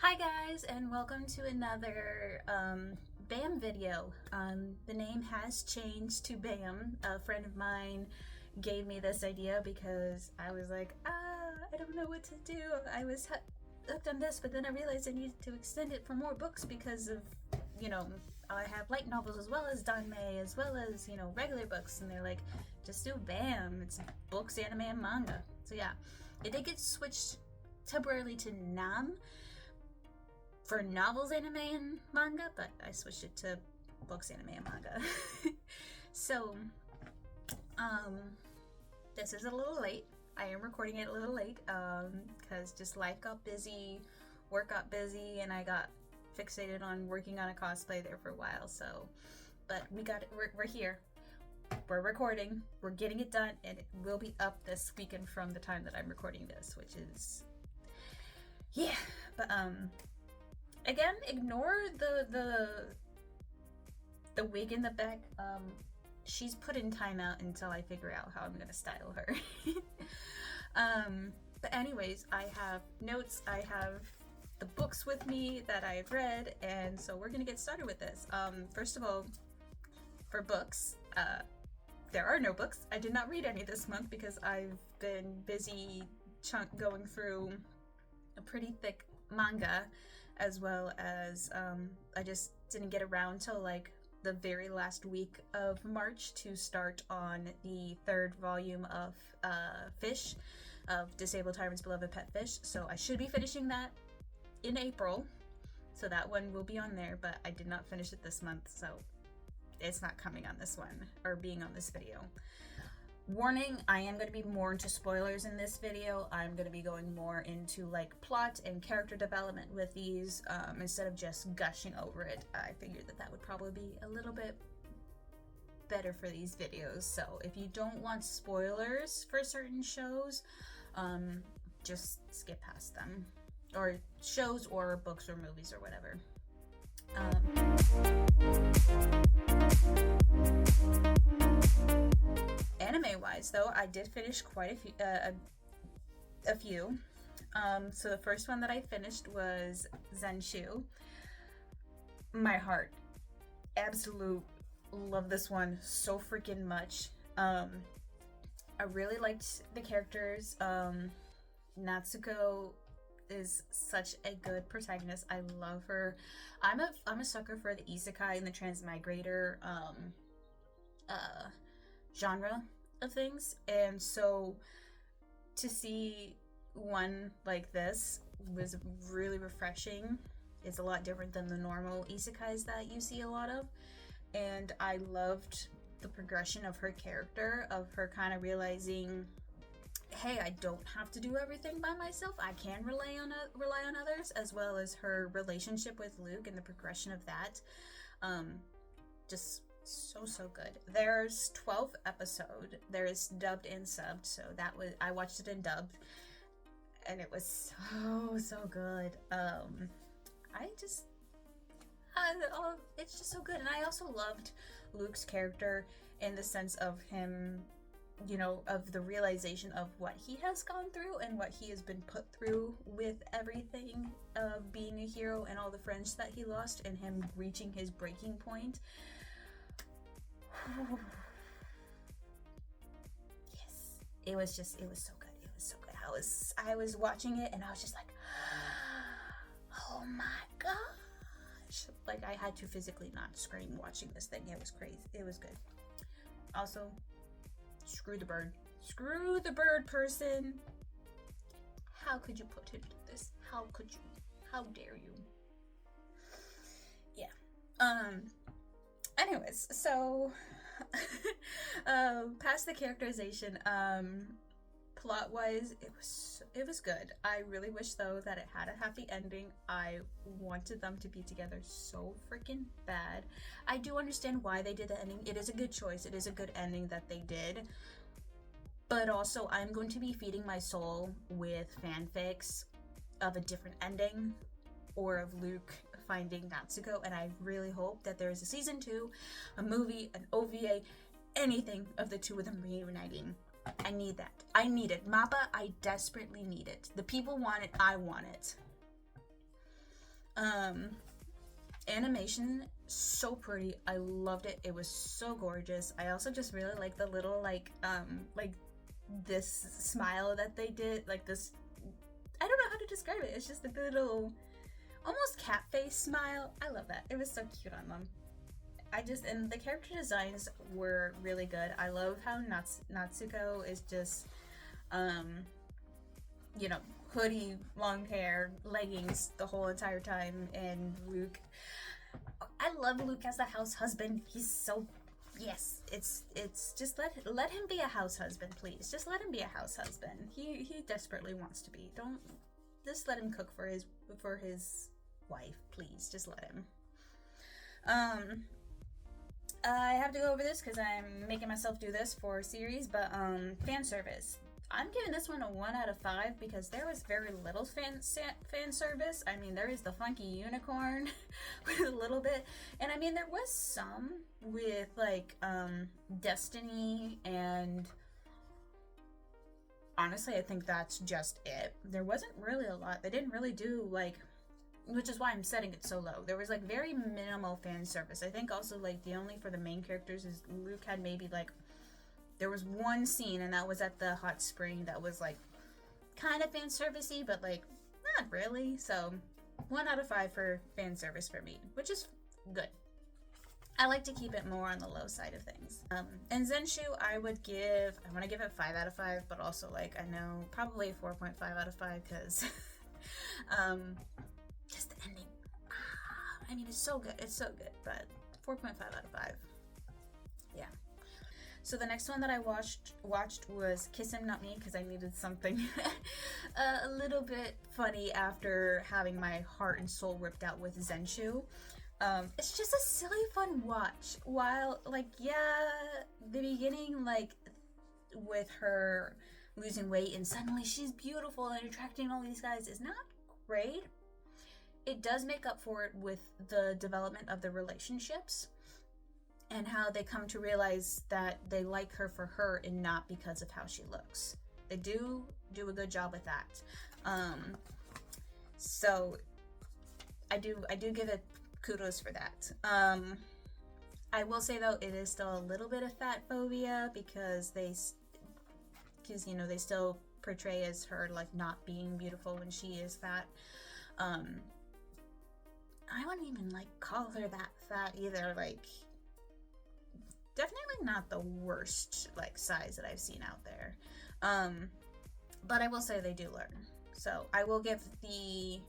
Hi guys, and welcome to another BAM video. The name has changed to BAM. A friend of mine gave me this idea because I was like, I don't know what to do. I was hooked on this, but then I realized I needed to extend it for more books because of, I have light novels as well as danmei, as well as, regular books, and they're like, just do BAM. It's books, anime, and manga. So yeah, it did get switched temporarily to NAM for novels, anime, and manga, but I switched it to books, anime, and manga. So, this is a little late. I am recording it a little late, because just life got busy, work got busy, and I got fixated on working on a cosplay there for a while, so, but we got it, we're here. We're recording, we're getting it done, and it will be up this weekend from the time that I'm recording this, which is, yeah, but, again, ignore the wig in the back. She's put in timeout until I figure out how I'm gonna style her. But anyways, I have notes, I have the books with me that I've read, and so we're gonna get started with this. First of all, for books, there are no books. I did not read any this month because I've been busy going through a pretty thick manga, as well as I just didn't get around till like the very last week of March to start on the third volume of Fish, of Disabled Tyrant's Beloved Pet Fish, so I should be finishing that in April, so that one will be on there, but I did not finish it this month, so it's not coming on this one, or being on this video. Warning, I am going to be more into spoilers in this video. I'm going to be going more into like plot and character development with these, instead of just gushing over it. I figured that would probably be a little bit better for these videos. So if you don't want spoilers for certain shows, just skip past them. Or shows or books or movies or whatever. Anime wise though, I did finish quite a few. So the first one that I finished was Zenshu. My heart, absolute love this one so freaking much. I really liked the characters. Natsuko is such a good protagonist. I love her. I'm a sucker for the isekai and the transmigrator genre of things, and so to see one like this was really refreshing. It's a lot different than the normal isekais that you see a lot of, and I loved the progression of her character, of her kind of realizing, hey, I don't have to do everything by myself. I can rely on others, as well as her relationship with Luke and the progression of that. Just so good. There's 12 episodes. There is dubbed and subbed, so I watched it in dubbed, and it was so good. It's just so good. And I also loved Luke's character in the sense of him, of the realization of what he has gone through and what he has been put through with everything of being a hero and all the friends that he lost, and him reaching his breaking point. Yes, it was so good. It was so good. I was watching it and I was just like, oh my gosh. Like, I had to physically not scream watching this thing. It was crazy. It was good. Also, screw the bird. Screw the bird person. How could you put him through this? How could you? How dare you? Yeah. Anyways, so past the characterization, plot wise, it was good. I really wish though that it had a happy ending. I wanted them to be together so freaking bad. I do understand why they did the ending. It is a good choice. It is a good ending that they did. But also, I'm going to be feeding my soul with fanfics of a different ending, or of Luke finding Natsuko, and I really hope that there is a season 2, a movie, an OVA, anything of the two of them reuniting. I need that. I need it. Mappa, I desperately need it. The people want it. I want it. Um, Animation so pretty. I loved it. It was so gorgeous. I also just really like the little like this smile that they did, like this, I don't know how to describe it. It's just a little almost cat face smile. I love that. It was so cute on them. And the character designs were really good. I love how Natsuko is just um you know, hoodie, long hair, leggings the whole entire time, and Luke, I love Luke as the house husband. He's so, yes, it's just let him be a house husband, please. Just let him be a house husband. He desperately wants to be. Don't just let him cook for his wife, please. Just let him. I have to go over this because I'm making myself do this for a series, but fan service. I'm giving this one a 1 out of 5 because there was very little fan service. I mean, there is the funky unicorn with a little bit, and I mean, there was some with like Destiny, and honestly, I think that's just it. There wasn't really a lot. They didn't really do like, which is why I'm setting it so low. There was like very minimal fan service. I think also like the only for the main characters is Luke had maybe like, there was one scene, and that was at the hot spring that was like kind of fan servicey, but like not really. So 1 out of 5 for fan service for me, which is good. I like to keep it more on the low side of things. And Zenshu, I want to give it 5 out of 5, but also like I know probably 4.5 out of 5 because just the ending. I mean, it's so good, but 4.5 out of 5. Yeah. So the next one that I watched was Kiss Him Not Me because I needed something a little bit funny after having my heart and soul ripped out with Zenshu. It's just a silly, fun watch. While, like, yeah, the beginning, like, with her losing weight and suddenly she's beautiful and attracting all these guys is not great. It does make up for it with the development of the relationships and how they come to realize that they like her for her and not because of how she looks. They do a good job with that. So I do give it kudos for that. I will say though, it is still a little bit of fat phobia because you know, they still portray as her like not being beautiful when she is fat. I wouldn't even like call her that fat either. Like, definitely not the worst like size that I've seen out there. But I will say they do learn. So I will give the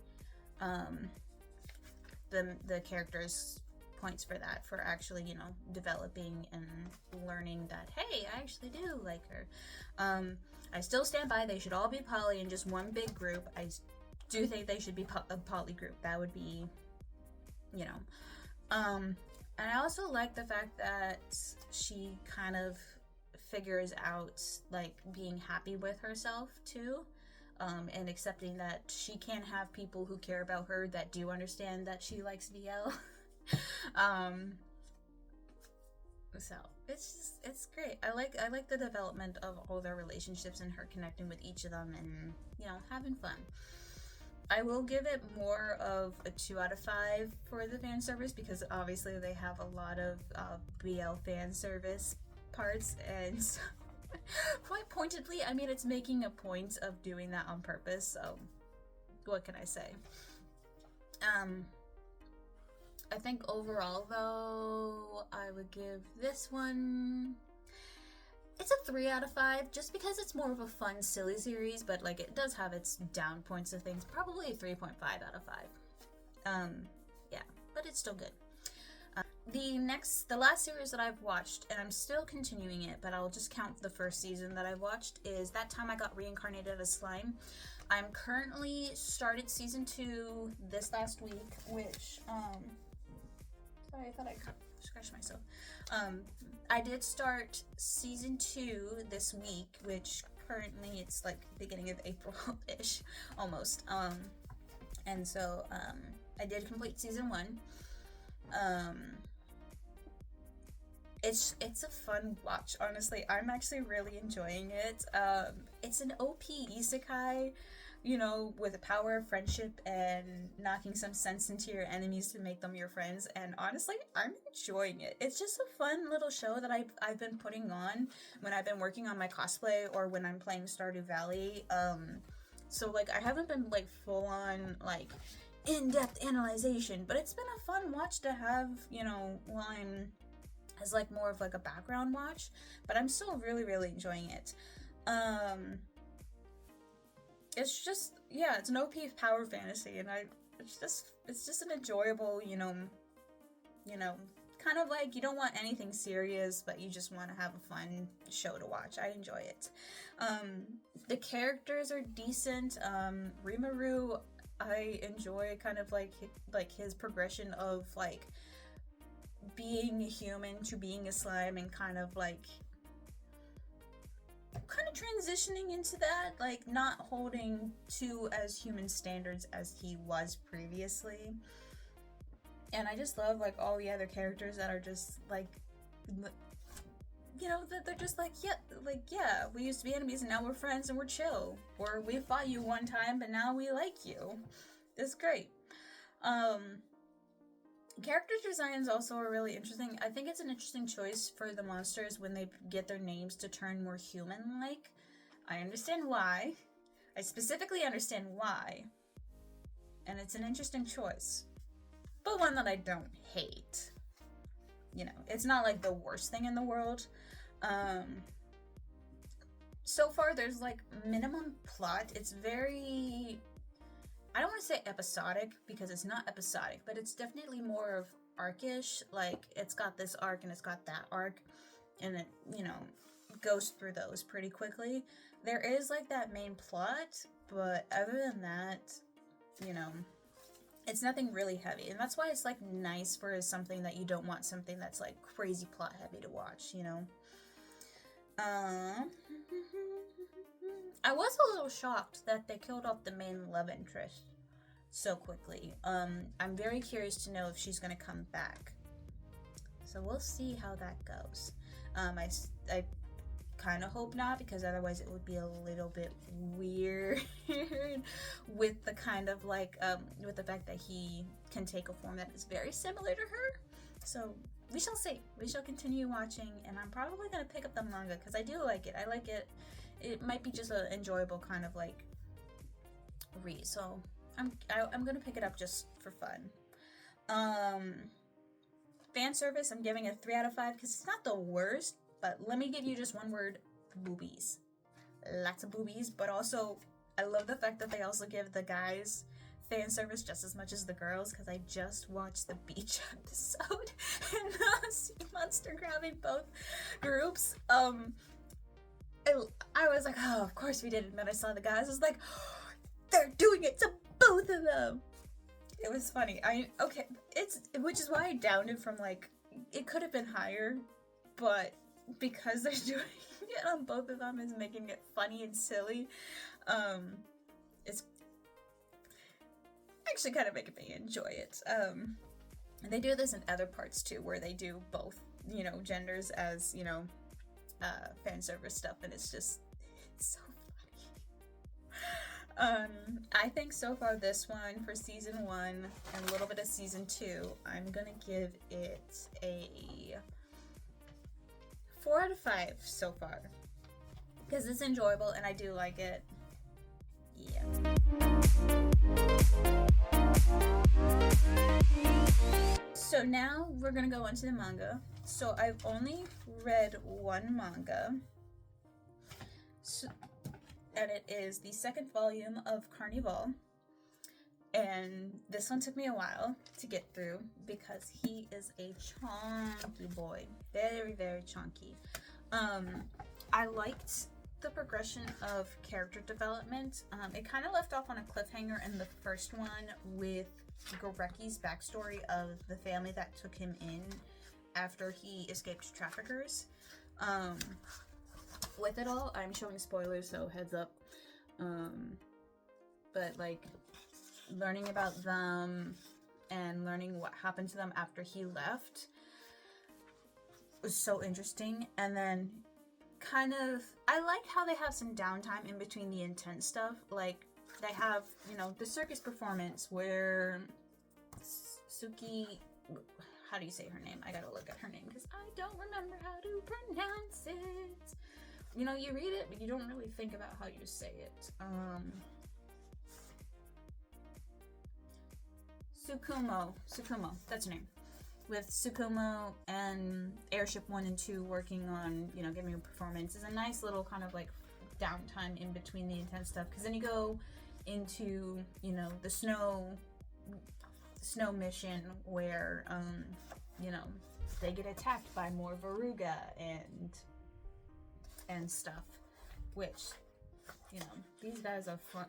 characters points for that, for actually, you know, developing and learning that, hey, I actually do like her. I still stand by they should all be poly in just one big group. I do think they should be a poly group. That would be, you know. And I also like the fact that she kind of figures out like being happy with herself too, and accepting that she can have people who care about her that do understand that she likes BL. So it's great. I like the development of all their relationships and her connecting with each of them and, you know, having fun. I will give it more of a 2 out of 5 for the fan service because obviously they have a lot of BL fan service parts, and so, quite pointedly, I mean, it's making a point of doing that on purpose, so what can I say? I think overall though, I would give this one, it's a 3 out of 5 just because it's more of a fun, silly series, but like it does have its down points of things. Probably a 3.5 out of 5. Yeah, but it's still good. The last series that I've watched, and I'm still continuing it, but I'll just count the first season that I watched, is That Time I Got Reincarnated as Slime. I'm currently started season 2 this last week, which, sorry, I thought I scratched myself. I did start season 2 this week, which currently it's like beginning of April-ish, almost. And so, I did complete season 1. It's a fun watch, honestly. I'm actually really enjoying it. It's an OP isekai, you know, with the power of friendship and knocking some sense into your enemies to make them your friends. And honestly, I'm enjoying it. It's just a fun little show that I've been putting on when I've been working on my cosplay or when I'm playing Stardew Valley. So like I haven't been like full on like in-depth analyzation, but it's been a fun watch to have, you know, while I'm as like more of like a background watch. But I'm still really, really enjoying it. It's just, yeah, it's an OP power fantasy, and it's just an enjoyable, you know, kind of like you don't want anything serious, but you just want to have a fun show to watch. I enjoy it. The characters are decent. Rimuru, I enjoy kind of like his progression of like being a human to being a slime and kind of transitioning into that, like not holding to as human standards as he was previously. And I just love like all the other characters that are just like, you know, that they're just like, yeah, we used to be enemies and now we're friends and we're chill. Or we fought you one time but now we like you. It's great. Character designs also are really interesting. I think it's an interesting choice for the monsters when they get their names to turn more human-like. I understand why. I specifically understand why. And it's an interesting choice. But one that I don't hate. You know, it's not like the worst thing in the world. So far there's like minimum plot. It's very... I don't want to say episodic because it's not episodic, but it's definitely more of arc-ish. Like, it's got this arc and it's got that arc, and it, you know, goes through those pretty quickly. There is, like, that main plot, but other than that, you know, it's nothing really heavy. And that's why it's, like, nice for something that you don't want something that's, like, crazy plot-heavy to watch, you know? I was a little shocked that they killed off the main love interest so quickly. I'm very curious to know if she's gonna come back. So we'll see how that goes. I kind of hope not, because otherwise it would be a little bit weird with the kind of like, with the fact that he can take a form that is very similar to her. So we shall see. We shall continue watching, and I'm probably gonna pick up the manga because I do like it. I like it. It might be just an enjoyable kind of like read, so I'm gonna pick it up just for fun. Fan service, I'm giving it 3 out of 5 because it's not the worst, but let me give you just one word: boobies. Lots of boobies, but also I love the fact that they also give the guys fan service just as much as the girls, because I just watched the beach episode and sea monster grabbing both groups. I was like, oh, of course we did. And then I saw the guys. I was like, oh, they're doing it to both of them. It was funny. Which is why I downed it from like, it could have been higher, but because they're doing it on both of them is making it funny and silly. It's actually kind of making me enjoy it. They do this in other parts too, where they do both, you know, genders as, you know, fan service stuff, and it's so funny. I think so far this one, for season 1 and a little bit of season 2, I'm gonna give it a 4 out of 5 so far, because it's enjoyable and I do like it. Yeah. So now we're gonna go into the manga. So I've only read one manga, and it is the 2nd volume of Karneval. And this one took me a while to get through because he is a chunky boy, very, very chunky. I liked the progression of character development. It kind of left off on a cliffhanger in the first one with Goreki's backstory of the family that took him in after he escaped traffickers. With it all, I'm showing spoilers, so heads up. But like, learning about them and learning what happened to them after he left was so interesting. And then kind of, I like how they have some downtime in between the intense stuff. Like, they have, you know, the circus performance where Suki, how do you say her name? I gotta look at her name because I don't remember how to pronounce it. You know, you read it, but you don't really think about how you say it. Tsukumo, that's her name. With Tsukumo and Airship 1 and 2 working on, you know, giving a performance is a nice little kind of like downtime in between the intense stuff. Because then you go into, you know, the snow mission where, you know, they get attacked by more Veruga and stuff. Which, you know, these guys are fun.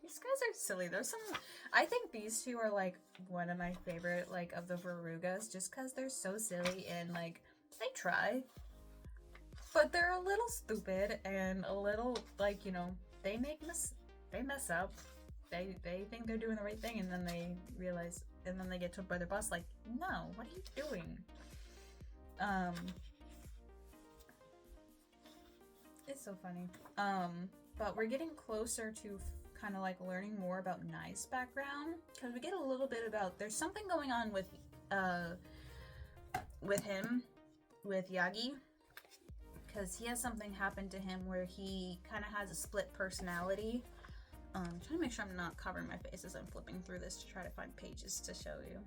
These guys are silly. There's some. I think these two are like one of my favorite, like, of the Verugas, just because they're so silly and like they try, but they're a little stupid and a little like, you know, they mess up. They think they're doing the right thing, and then they realize, and then they get told by their boss like, no, what are you doing? It's so funny. But we're getting closer to kind of like learning more about Nai's background, because we get a little bit about, there's something going on with him, with Yagi, because he has something happen to him where he kind of has a split personality. Trying to make sure I'm not covering my face as I'm flipping through this to try to find pages to show you.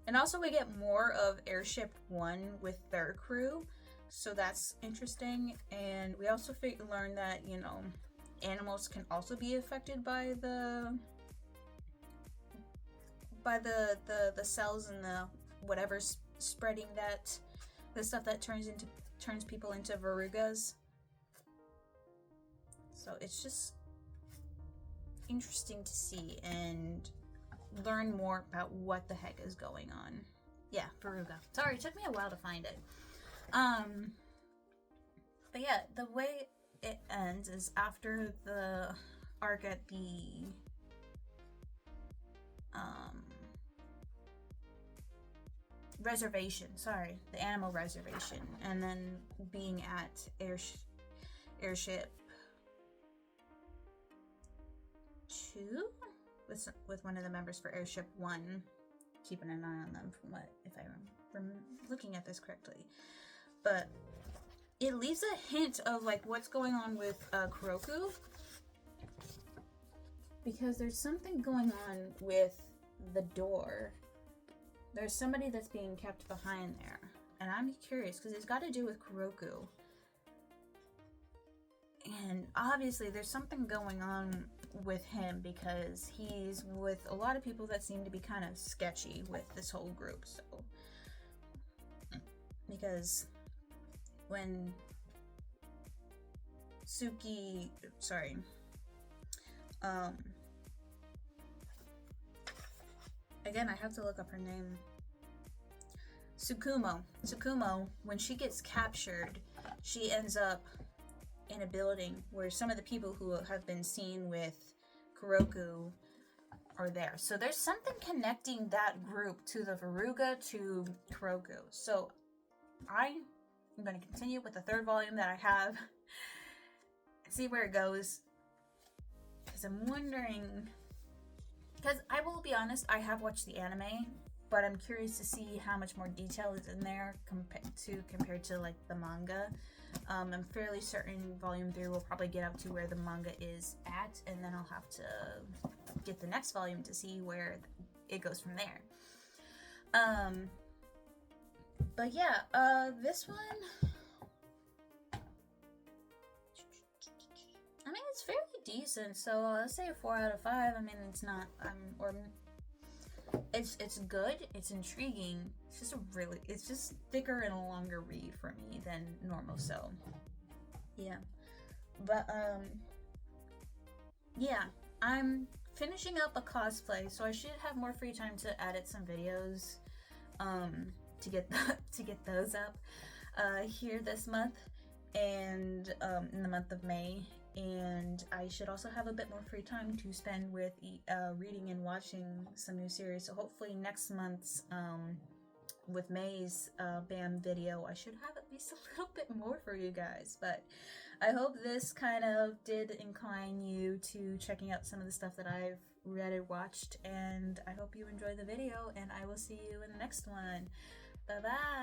And also we get more of Airship 1 with their crew, so that's interesting. And we also learn that, you know, animals can also be affected by the cells and the whatever's spreading that, the stuff that turns people into Verugas. So it's just interesting to see and learn more about what the heck is going on. Yeah, Veruga. Sorry, it took me a while to find it. But yeah, the way it ends is after the arc at the reservation, the animal reservation, and then being at Airship 2 with one of the members for Airship 1, keeping an eye on them if I'm looking at this correctly. But it leaves a hint of like what's going on with Kuroku, because there's something going on with the door. There's somebody that's being kept behind there, and I'm curious because it's got to do with Kuroku. And obviously there's something going on with him because he's with a lot of people that seem to be kind of sketchy with this whole group. So, because when again, I have to look up her name. Tsukumo, when she gets captured, she ends up in a building where some of the people who have been seen with Kuroku are there. So there's something connecting that group to the Veruga to Kuroku. So I'm going to continue with the third volume that I have, see where it goes, because I'm wondering, because I will be honest, I have watched the anime, but I'm curious to see how much more detail is in there compared to like the manga. I'm fairly certain volume 3 will probably get up to where the manga is at, and then I'll have to get the next volume to see where it goes from there. But yeah, this one, I mean, it's fairly decent, so let's say a 4 out of 5. I mean, it's not, it's good, it's intriguing, it's just thicker and a longer read for me than normal, so, yeah. But, yeah, I'm finishing up a cosplay, so I should have more free time to edit some videos, to get those up, here this month, and, in the month of May. And I should also have a bit more free time to spend with reading and watching some new series. So hopefully next month's, with May's BAM video, I should have at least a little bit more for you guys. But I hope this kind of did incline you to checking out some of the stuff that I've read or watched, and I hope you enjoy the video, and I will see you in the next one. Bye bye.